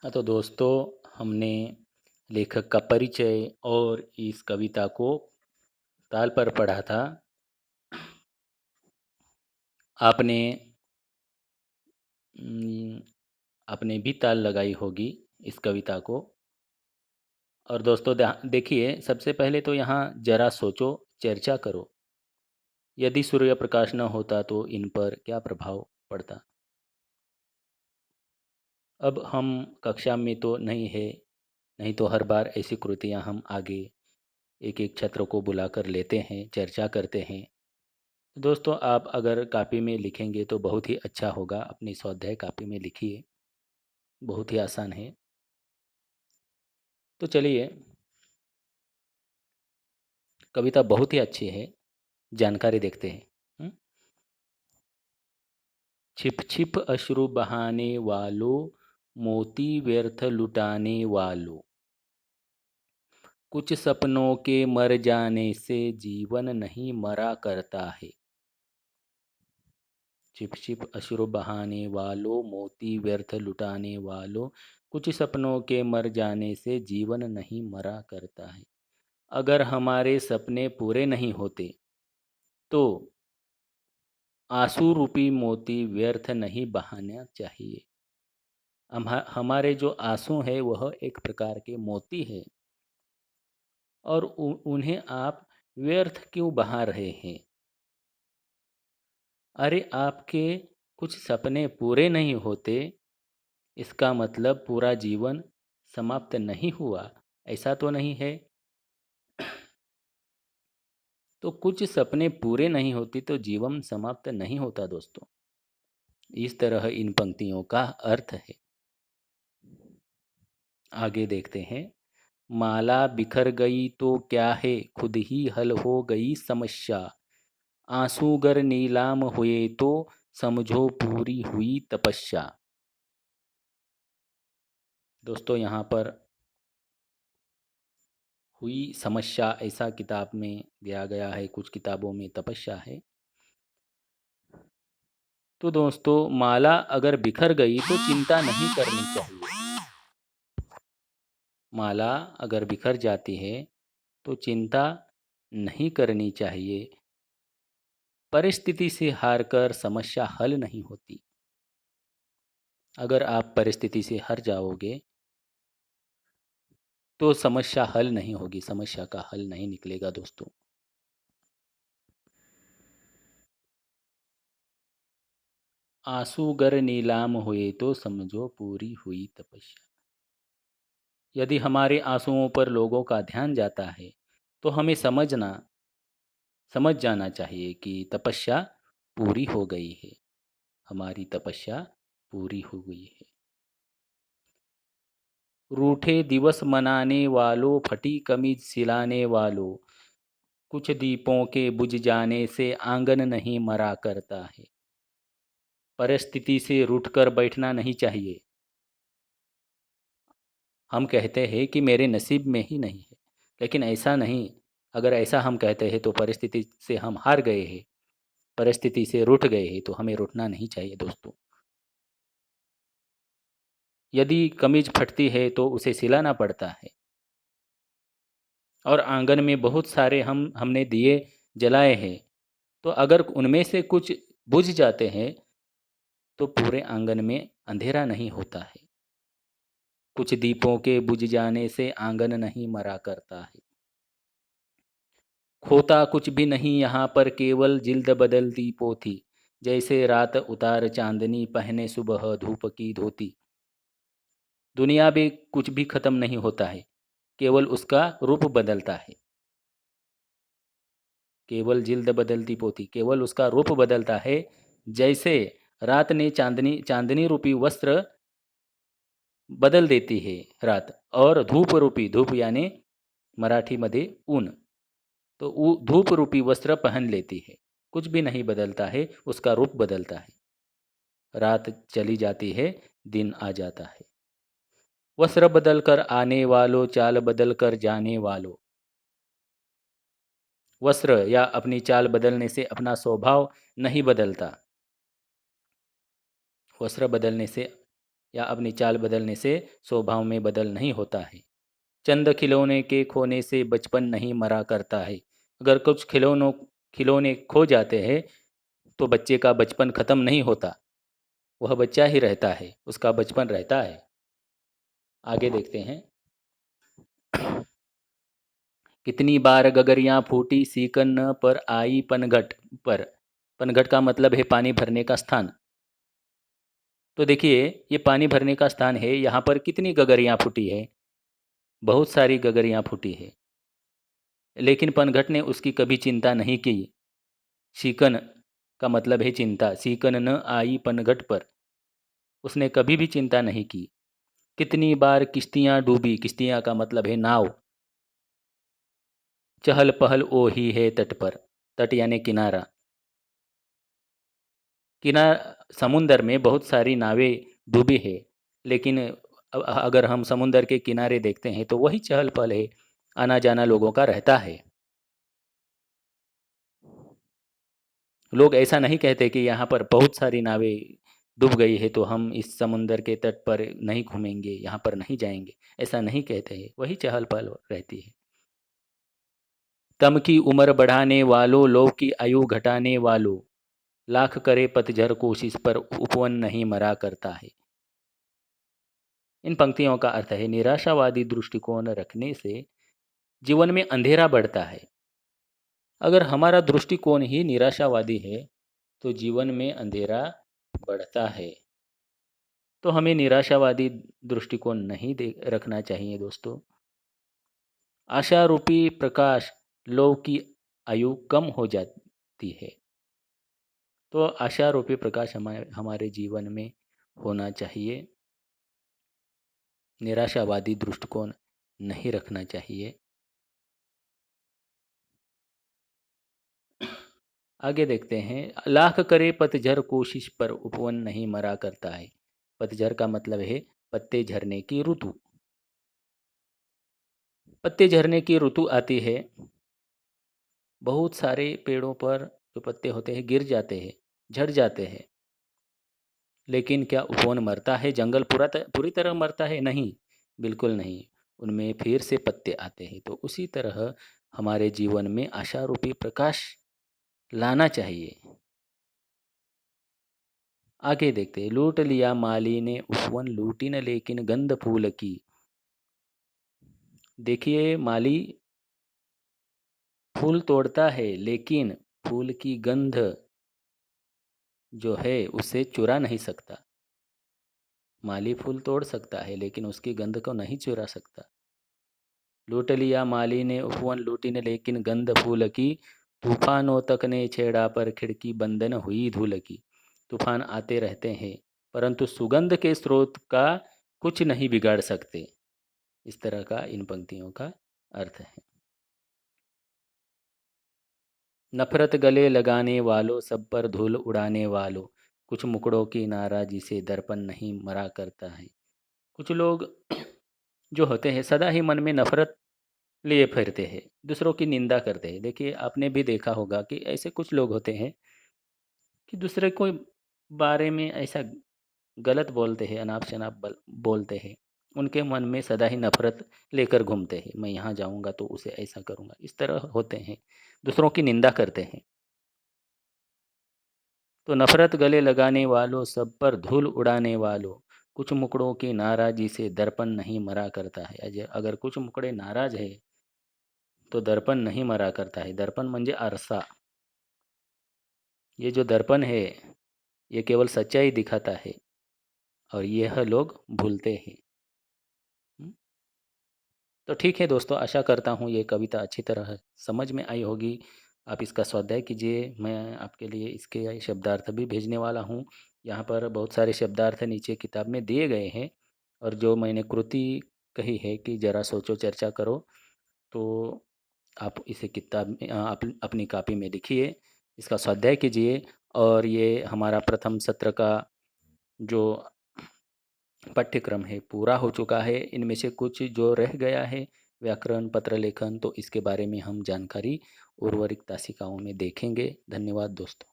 हाँ, तो दोस्तों हमने लेखक का परिचय और इस कविता को ताल पर पढ़ा था। आपने उम, आपने भी ताल लगाई होगी इस कविता को। और दोस्तों देखिए, सबसे पहले तो यहाँ जरा सोचो, चर्चा करो। यदि सूर्य प्रकाश न होता तो इन पर क्या प्रभाव पड़ता। अब हम कक्षा में तो नहीं है, नहीं तो हर बार ऐसी कृतियाँ हम आगे एक एक छात्र को बुलाकर लेते हैं, चर्चा करते हैं। दोस्तों आप अगर कॉपी में लिखेंगे तो बहुत ही अच्छा होगा। अपनी स्वाध्याय कॉपी में लिखिए, बहुत ही आसान है। तो चलिए, कविता बहुत ही अच्छी है, जानकारी देखते हैं। हम्म? छिप छिप अश्रु बहाने वालों, मोती व्यर्थ लुटाने वालों, कुछ सपनों के मर जाने से जीवन नहीं मरा करता है। छिप छिप अश्रु बहाने वालों, मोती व्यर्थ लुटाने वालों, कुछ सपनों के मर जाने से जीवन नहीं मरा करता है। अगर हमारे सपने पूरे नहीं होते तो आंसू रूपी मोती व्यर्थ नहीं बहाना चाहिए। हमारे जो आंसू है वह एक प्रकार के मोती है, और उन्हें आप व्यर्थ क्यों बहा रहे हैं। अरे आपके कुछ सपने पूरे नहीं होते, इसका मतलब पूरा जीवन समाप्त नहीं हुआ, ऐसा तो नहीं है। तो कुछ सपने पूरे नहीं होते तो जीवन समाप्त नहीं होता दोस्तों। इस तरह इन पंक्तियों का अर्थ है। आगे देखते हैं। माला बिखर गई तो क्या है, खुद ही हल हो गई समस्या। आंसू गर नीलाम हुए तो समझो पूरी हुई तपस्या। दोस्तों यहाँ पर हुई समस्या ऐसा किताब में दिया गया है, कुछ किताबों में तपस्या है। तो दोस्तों माला अगर बिखर गई तो चिंता नहीं करनी चाहिए। माला अगर बिखर जाती है तो चिंता नहीं करनी चाहिए। परिस्थिति से हारकर समस्या हल नहीं होती। अगर आप परिस्थिति से हार जाओगे तो समस्या हल नहीं होगी, समस्या का हल नहीं निकलेगा दोस्तों। आंसू गर नीलाम हुए तो समझो पूरी हुई तपस्या। यदि हमारे आंसुओं पर लोगों का ध्यान जाता है तो हमें समझ जाना चाहिए कि तपस्या पूरी हो गई है, हमारी तपस्या पूरी हो गई है। रूठे दिवस मनाने वालों, फटी कमीज सिलाने वालों, कुछ दीपों के बुझ जाने से आंगन नहीं मरा करता है। परिस्थिति से रूठकर बैठना नहीं चाहिए। हम कहते हैं कि मेरे नसीब में ही नहीं है, लेकिन ऐसा नहीं। अगर ऐसा हम कहते हैं तो परिस्थिति से हम हार गए हैं, परिस्थिति से रूठ गए हैं, तो हमें रूठना नहीं चाहिए दोस्तों। यदि कमीज फटती है तो उसे सिलाना पड़ता है। और आंगन में बहुत सारे हमने दिए जलाए हैं, तो अगर उनमें से कुछ बुझ जाते हैं तो पूरे आंगन में अंधेरा नहीं होता है। कुछ दीपों के बुझ जाने से आंगन नहीं मरा करता है। खोता कुछ भी नहीं यहाँ पर, केवल जिल्द बदलती पोथी। जैसे रात उतार चांदनी, पहने सुबह धूप की धोती। दुनिया में कुछ भी खत्म नहीं होता है, केवल उसका रूप बदलता है। केवल जिल्द बदलती पोथी, केवल उसका रूप बदलता है। जैसे रात ने चांदनी चांदनी रूपी वस्त्र बदल देती है रात, और धूप रूपी, धूप यानी मराठी मध्ये ऊन, तो धूप रूपी वस्त्र पहन लेती है। कुछ भी नहीं बदलता है, उसका रूप बदलता है। रात चली जाती है, दिन आ जाता है। वस्त्र बदल कर आने वालों, चाल बदल कर जाने वालों। वस्त्र या अपनी चाल बदलने से अपना स्वभाव नहीं बदलता। वस्त्र बदलने से या अपनी चाल बदलने से स्वभाव में बदल नहीं होता है। चंद खिलौने के खोने से बचपन नहीं मरा करता है। अगर कुछ खिलौने खो जाते हैं तो बच्चे का बचपन खत्म नहीं होता, वह बच्चा ही रहता है, उसका बचपन रहता है। आगे देखते हैं। कितनी बार गगरियां फूटी सीकन न पर आई पनघट पर। पनघट का मतलब है पानी भरने का स्थान। तो देखिए, ये पानी भरने का स्थान है, यहाँ पर कितनी गगरियां फूटी है? बहुत सारी गगरियां फूटी है, लेकिन पनघट ने उसकी कभी चिंता नहीं की। सीकन का मतलब है चिंता। सीकन न आई पनघट पर, उसने कभी भी चिंता नहीं की। कितनी बार किश्तियां डूबी। किश्तियां का मतलब है नाव। चहल पहल ओ ही है तट पर। तट यानी किनारा। समुंदर में बहुत सारी नावें डूबी है, लेकिन अगर हम समुंदर के किनारे देखते हैं तो वही चहल पहल है, आना जाना लोगों का रहता है। लोग ऐसा नहीं कहते कि यहाँ पर बहुत सारी नावें डूब गई है तो हम इस समुंदर के तट पर नहीं घूमेंगे, यहाँ पर नहीं जाएंगे, ऐसा नहीं कहते हैं। वही चहल पहल रहती है। तम की उम्र बढ़ाने वालों, लोभ की आयु घटाने वालों, लाख करे पतझर कोशिश पर उपवन नहीं मरा करता है। इन पंक्तियों का अर्थ है, निराशावादी दृष्टिकोण रखने से जीवन में अंधेरा बढ़ता है। अगर हमारा दृष्टिकोण ही निराशावादी है तो जीवन में अंधेरा बढ़ता है। तो हमें निराशावादी दृष्टिकोण नहीं रखना चाहिए दोस्तों। आशा रूपी प्रकाश लोभ की आयु कम हो जाती है। तो आशा रूपी प्रकाश हमारे जीवन में होना चाहिए। निराशावादी दृष्टिकोण नहीं रखना चाहिए। आगे देखते हैं। लाख करे पतझर कोशिश पर उपवन नहीं मरा करता है। पतझर का मतलब है पत्ते झरने की ऋतु। पत्ते झरने की ऋतु आती है, बहुत सारे पेड़ों पर जो पत्ते होते हैं गिर जाते हैं, झड़ जाते हैं। लेकिन क्या उपवन मरता है? जंगल पूरी तरह मरता है? नहीं, बिल्कुल नहीं। उनमें फिर से पत्ते आते हैं। तो उसी तरह हमारे जीवन में आशा रूपी प्रकाश लाना चाहिए। आगे देखते हैं। लूट लिया माली ने उपवन लूटी न लेकिन गंध फूल की। देखिए, माली फूल तोड़ता है लेकिन फूल की गंध जो है उसे चुरा नहीं सकता। माली फूल तोड़ सकता है लेकिन उसकी गंध को नहीं चुरा सकता। लूट लिया माली ने उपवन लूटी ने लेकिन गंध फूल की। तूफानों तक ने छेड़ा पर खिड़की बंदन हुई धूल की। तूफान आते रहते हैं परंतु सुगंध के स्रोत का कुछ नहीं बिगाड़ सकते। इस तरह का इन पंक्तियों का अर्थ है। नफरत गले लगाने वालों, सब पर धूल उड़ाने वालों, कुछ मुकड़ों की नाराजी से दर्पण नहीं मरा करता है। कुछ लोग जो होते हैं सदा ही मन में नफरत लिए फिरते हैं, दूसरों की निंदा करते हैं। देखिए, आपने भी देखा होगा कि ऐसे कुछ लोग होते हैं कि दूसरे को बारे में ऐसा गलत बोलते हैं, अनाप शनाप बोलते हैं। उनके मन में सदा ही नफरत लेकर घूमते हैं। मैं यहाँ जाऊँगा तो उसे ऐसा करूँगा, इस तरह होते हैं, दूसरों की निंदा करते हैं। तो नफरत गले लगाने वालों, सब पर धूल उड़ाने वालों, कुछ मुकड़ों की नाराजी से दर्पण नहीं मरा करता है। अगर कुछ मुकड़े नाराज है तो दर्पण नहीं मरा करता है। दर्पण म्हणजे आरसा। ये जो दर्पण है ये केवल सच्चाई दिखाता है और यह लोग भूलते हैं। हम्म? तो ठीक है दोस्तों, आशा करता हूँ ये कविता अच्छी तरह समझ में आई होगी। आप इसका स्वाध्याय कीजिए। मैं आपके लिए इसके शब्दार्थ भी भेजने वाला हूँ। यहाँ पर बहुत सारे शब्दार्थ नीचे किताब में दिए गए हैं और जो मैंने कृति कही है कि ज़रा सोचो चर्चा करो, तो आप इसे किताब में अपनी कॉपी में लिखिए, इसका स्वाध्याय कीजिए। और ये हमारा प्रथम सत्र का जो पाठ्यक्रम है पूरा हो चुका है। इनमें से कुछ जो रह गया है, व्याकरण, पत्र लेखन, तो इसके बारे में हम जानकारी उर्वरिक तासिकाओं में देखेंगे। धन्यवाद दोस्तों।